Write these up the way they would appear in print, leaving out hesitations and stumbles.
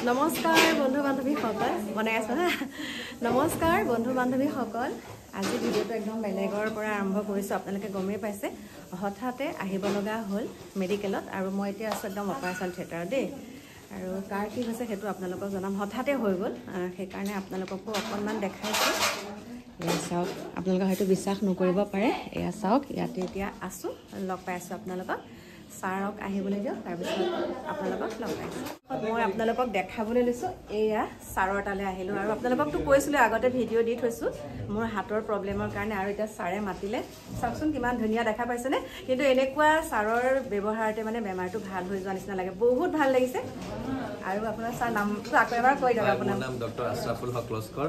নমস্কাৰ বন্ধু বান্ধৱীসকল বনাই আছো হা নমস্কাৰ বন্ধু বান্ধৱীসকল আজি ভিডিঅ'টো একদম বেলেগৰ পৰা আৰম্ভ কৰিছো আপোনালোকে গমেই পাইছে হঠাতে আহিব লগা হ'ল মেডিকেলত আৰু মই এতিয়া আছো একদম অপাৰেশ্যন থিয়েটাৰত দেই আৰু কাৰ কি হৈছে সেইটো আপোনালোকক জনাম হঠাতে হৈ গ'ল সেই কাৰণে আপোনালোককো অকণমান দেখাইছো এয়া চাওক আপোনালোকে হয়তো বিশ্বাস নকৰিব পাৰে এয়া চাওক ইয়াতে এতিয়া আছো লগ পাই আছো আপোনালোকক সাৰক আহিবলৈ দিও তাৰ পিছত আপোনালোকক লগ পাইছো মই আপোনালোকক দেখাবলৈ লৈছো এয়া সাৰৰ তালে আহিলো আৰু আপোনালোককটো কৈছিলো আগতে ভিডিঅ' দি থৈছো মোৰ হাতৰ প্ৰবলেমৰ কাৰণে আৰু এটা সাৰে মাতিলে চাওকচোন কিমান ধুনীয়া দেখা পাইছেনে কিন্তু এনেকুৱা সাৰৰ ব্যৱহাৰতে মানে বেমাৰটো ভাল হৈ যোৱা নিচিনা লাগে বহুত ভাল লাগিছে আৰু আপোনাৰ সাৰ নামটো আকৌ এবাৰ কৈ দিয়ক আপোনাৰ নাম ডক্টৰ আশৰাফুল হক লস্কৰ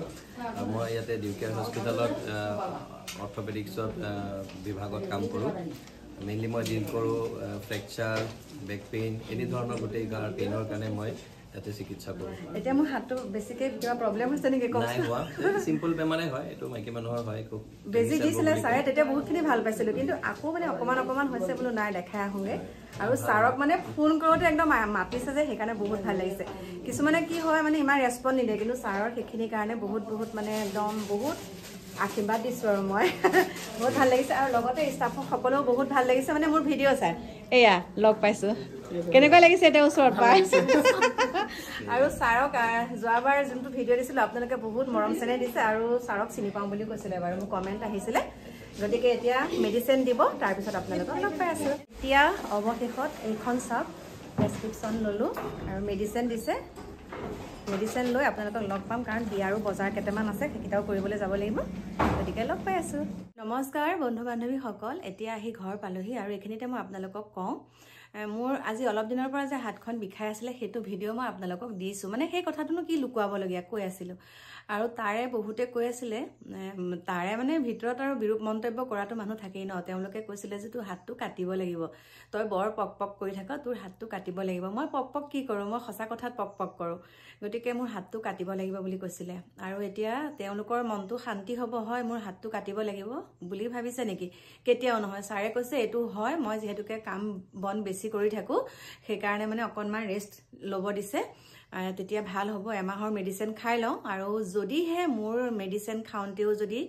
মই ইয়াতে ডিউকেয়াৰ হস্পিটেলত অৰ্থপেডিক্সৰ বিভাগত কাম কৰোঁ মেইনলি মই ডিল কৰোঁ ফ্ৰেকচাৰ বেক পেইন এনি ধৰণৰ গোটেই গাৰ পেইনৰ কাৰণে মই ইয়াতে চিকিৎসা কৰোঁ এতিয়া মোৰ হাতটো বেছিকৈ কিবা প্ৰব্লেম হৈছে নেকি নাই হোৱা চিম্পল বেমাৰে হয় এইটো মাইকী মানুহৰ হয় খুব বেজি দিছিলে ছাৰে তেতিয়া বহুতখিনি ভাল পাইছিলোঁ কিন্তু আকৌ মানে অকণমান হৈছে বোলো নাই দেখাই আহোঁগৈ আৰু ছাৰক মানে ফোন কৰোঁতে একদম মাতিছে যে সেইকাৰণে বহুত ভাল লাগিছে কিছুমানে কি হয় মানে ইমান ৰেচপন্স নিদিয়ে কিন্তু ছাৰৰ সেইখিনিৰ কাৰণে বহুত মানে একদম বহুত আশীৰ্বাদ দিছোঁ আৰু মই বহুত ভাল লাগিছে আৰু লগতে ষ্টাফসকলেও বহুত ভাল লাগিছে মানে মোৰ ভিডিঅ' চাই এয়া লগ পাইছোঁ কেনেকুৱা লাগিছে এতিয়া ওচৰত পাই আৰু ছাৰক যোৱাবাৰ যোনটো ভিডিঅ' দিছিলোঁ আপোনালোকে বহুত মৰম চেনেহ দিছে আৰু ছাৰক চিনি পাওঁ বুলি কৈছিলে বাৰু মোৰ কমেণ্ট আহিছিলে গতিকে এতিয়া মেডিচিন দিব তাৰপিছত আপোনালোকক লগ পাই আছোঁ এতিয়া অৱশেষত এইখন চাওক প্ৰেছক্ৰিপশ্যন ল'লোঁ আৰু মেডিচিন দিছে মেডিচিন লৈ আপোনালোকক লগ পাম কাৰণ বিয়াৰো বজাৰ কেইটামান আছে সেইকেইটাও কৰিবলৈ যাব লাগিব গতিকে লগ পাই আছোঁ নমস্কাৰ বন্ধু বান্ধৱীসকল এতিয়া আহি ঘৰ পালোহি আৰু এইখিনিতে মই আপোনালোকক কওঁ মোৰ আজি অলপ দিনৰ পৰা যে হাতখন বিষাই আছিলে সেইটো ভিডিঅ' মই আপোনালোকক দিছোঁ মানে সেই কথাটোনো কি লুকুৱাবলগীয়া কৈ আছিলোঁ আৰু তাৰে বহুতে কৈ আছিলে তাৰে মানে ভিতৰত আৰু বিৰূপ মন্তব্য কৰাটো মানুহ থাকেই ন তেওঁলোকে কৈছিলে যে তোৰ হাতটো কাটিব লাগিব তই বৰ পক কৰি থাক তোৰ হাতটো কাটিব লাগিব মই পক কি কৰোঁ মই সঁচা কথাত পক কৰোঁ গতিকে মোৰ হাতটো কাটিব লাগিব বুলি কৈছিলে আৰু এতিয়া তেওঁলোকৰ মনটো শান্তি হ'ব হয় মোৰ হাতটো কাটিব লাগিব বুলি ভাবিছে নেকি কেতিয়াও নহয় ছাৰে কৈছে এইটো হয় মই যিহেতুকে কাম বন বেছি কৰি থাকোঁ সেইকাৰণে মানে অকণমান ৰেষ্ট ল'ব দিছে তেতিয়া ভাল হ'ব এমাহৰ মেডিচিন খাই লওঁ আৰু যদিহে মোৰ মেডিচিন খাওঁতেও যদি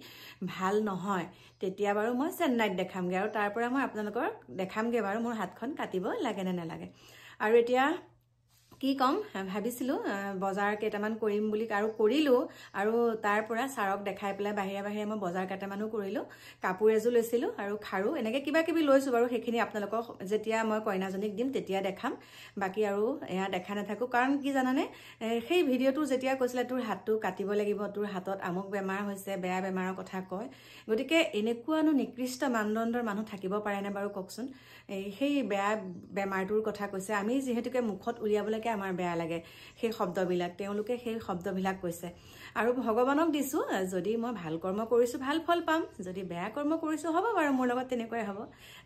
ভাল নহয় তেতিয়া বাৰু মই চেন্নাইত দেখামগৈ আৰু তাৰ পৰা মই আপোনালোকৰ দেখামগৈ বাৰু মোৰ হাতখন কাটিব লাগে নে নালাগে আৰু এতিয়া কি কম ভাবিছিলোঁ বজাৰ কেইটামান কৰিম বুলি আৰু কৰিলোঁ আৰু তাৰ পৰা ছাৰক দেখাই পেলাই বাহিৰে মই বজাৰ কেইটামানো কৰিলোঁ কাপোৰ এযোৰ লৈছিলোঁ আৰু খাৰু এনেকৈ কিবা লৈছোঁ বাৰু সেইখিনি আপোনালোকক যেতিয়া মই কইনাজনীক দিম তেতিয়া দেখাম বাকী আৰু এয়া দেখা নাথাকোঁ কাৰণ কি জানানে সেই ভিডিঅ'টো যেতিয়া কৈছিলে তোৰ হাতটো কাটিব লাগিব তোৰ হাতত আমুক বেমাৰ হৈছে বেয়া বেমাৰৰ কথা কয় গতিকে এনেকুৱানো নিকৃষ্ট মানদণ্ডৰ মানুহ থাকিব পাৰেনে বাৰু কওকচোন সেই বেয়া বেমাৰটোৰ কথা কৈছে আমি যিহেতুকে মুখত উলিয়াবলৈকে আমাৰ বেয়া লাগে সেই শব্দবিলাক তেওঁলোকে সেই শব্দবিলাক কৈছে আৰু ভগৱানক দিছোঁ যদি মই ভাল কৰ্ম কৰিছোঁ ভাল ফল পাম যদি বেয়া কৰ্ম কৰিছোঁ হ'ব বাৰু মোৰ লগত তেনেকুৱাই হ'ব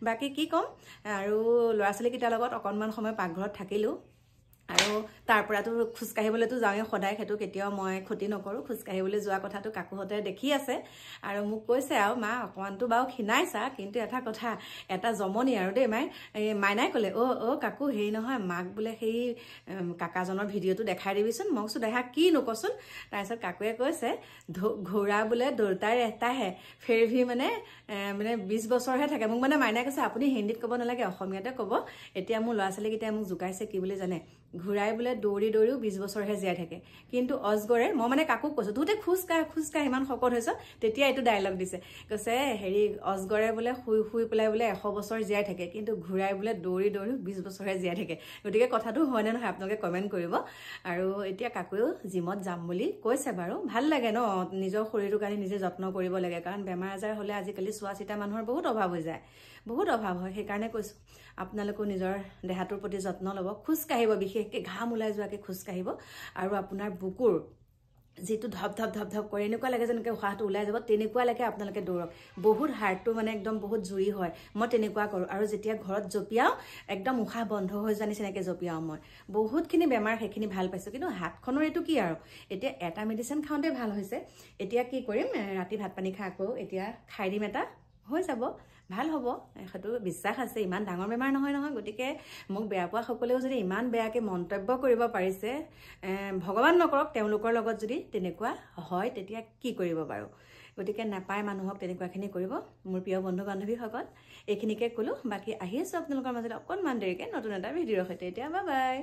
বাকী কি ক'ম আৰু ল'ৰা ছোৱালীকেইটাৰ লগত অকণমান সময় পাকঘৰত থাকিলোঁ আৰু তাৰ পৰাতো খোজকাঢ়িবলৈতো যাওঁৱে সদায় সেইটো কেতিয়াও মই ক্ষতি নকৰোঁ খোজকাঢ়িবলৈ যোৱা কথাটো কাকুহঁতে দেখি আছে আৰু মোক কৈছে আৰু মা অকণমানটো বাৰু ক্ষীণাইছা কিন্তু এটা কথা এটা জমনি আৰু দেই মাইনাই ক'লে অ' কাকু হেৰি নহয় মাক বোলে সেই কাকাজনৰ ভিডিঅ'টো দেখাই দিবিচোন মই কৈছোঁ দেখা কি নকচোন তাৰপিছত কাকুৱে কৈছে ঘোঁৰা বোলে দৌৰতা ৰেহতা হে ফেৰ ভি মানে 20 বছৰহে থাকে মোক মানে মাইনাই কৈছে আপুনি হিন্দীত ক'ব নালাগে অসমীয়াতে ক'ব এতিয়া মোৰ ল'ৰা ছোৱালীকেইটাই মোক জোকাইছে কি বুলি জানে ঘূৰাই বোলে দৌৰিও 20 বছৰহে জীয়াই থাকে কিন্তু অজগৰে মই মানে কাকো কৈছোঁ তহঁতে খোজকাঢ় ইমান শকত হৈছ তেতিয়া এইটো ডায়লগ দিছে কৈছে হেৰি অজগৰে বোলে শুই পেলাই বোলে 100 বছৰ জীয়াই থাকে কিন্তু ঘূৰাই বোলে দৌৰি 20 বছৰহে জীয়াই থাকে গতিকে কথাটো হয়নে নহয় আপোনালোকে কমেণ্ট কৰিব আৰু এতিয়া কাকুৱেও জিমত যাম বুলি কৈছে বাৰু ভাল লাগে ন নিজৰ শৰীৰটোৰ কাৰণে নিজে যত্ন কৰিব লাগে কাৰণ বেমাৰ আজাৰ হ'লে আজিকালি চোৱা চিতা মানুহৰ বহুত অভাৱ হৈ যায় বহুত অভাৱ হয় সেইকাৰণে কৈছোঁ আপোনালোকেও নিজৰ দেহাটোৰ প্ৰতি যত্ন ল'ব খোজকাঢ়িব বিশেষকৈ ঘাম ওলাই যোৱাকৈ খোজকাঢ়িব আৰু আপোনাৰ বুকুৰ যিটো ধপ কৰে এনেকুৱা লাগে যেনেকৈ উশাহটো ওলাই যাব তেনেকুৱা লাগে আপোনালোকে দৌৰক বহুত হাৰ্টটো মানে একদম বহুত জুৰি হয় মই তেনেকুৱা কৰোঁ আৰু যেতিয়া ঘৰত জঁপিয়াওঁ একদম উশাহ বন্ধ হৈ যোৱা নিচিনাকৈ জঁপিয়াওঁ মই বহুতখিনি বেমাৰ সেইখিনি ভাল পাইছোঁ কিন্তু হাতখনৰ এইটো কি আৰু এতিয়া এটা মেডিচিন খাওঁতে ভাল হৈছে এতিয়া কি কৰিম ৰাতি ভাত পানী খাই আকৌ এতিয়া খাই দিম এটা হৈ যাব, ভাল হ'ব, সেইটো বিশ্বাস আছে। ইমান ডাঙৰ বেমাৰ নহয় নহয়। গতিকে মোক বেয়া পোৱা সকলেও যদি ইমান বেয়াকৈ মন্তব্য কৰিব পাৰিছে, ভগৱান নকৰক তেওঁলোকৰ লগত যদি তেনেকুৱা হয়, তেতিয়া কি কৰিব বাৰু। গতিকে নাপায় মানুহক তেনেকুৱাখিনি কৰিব। মোৰ প্ৰিয় বন্ধু বান্ধৱীসকল, এইখিনিকে ক'লোঁ। বাকী আহি আছোঁ আপোনালোকৰ মাজত অকণমান দেৰিকৈ নতুন এটা ভিডিঅ'ৰ সৈতে। এতিয়া বাই বাই।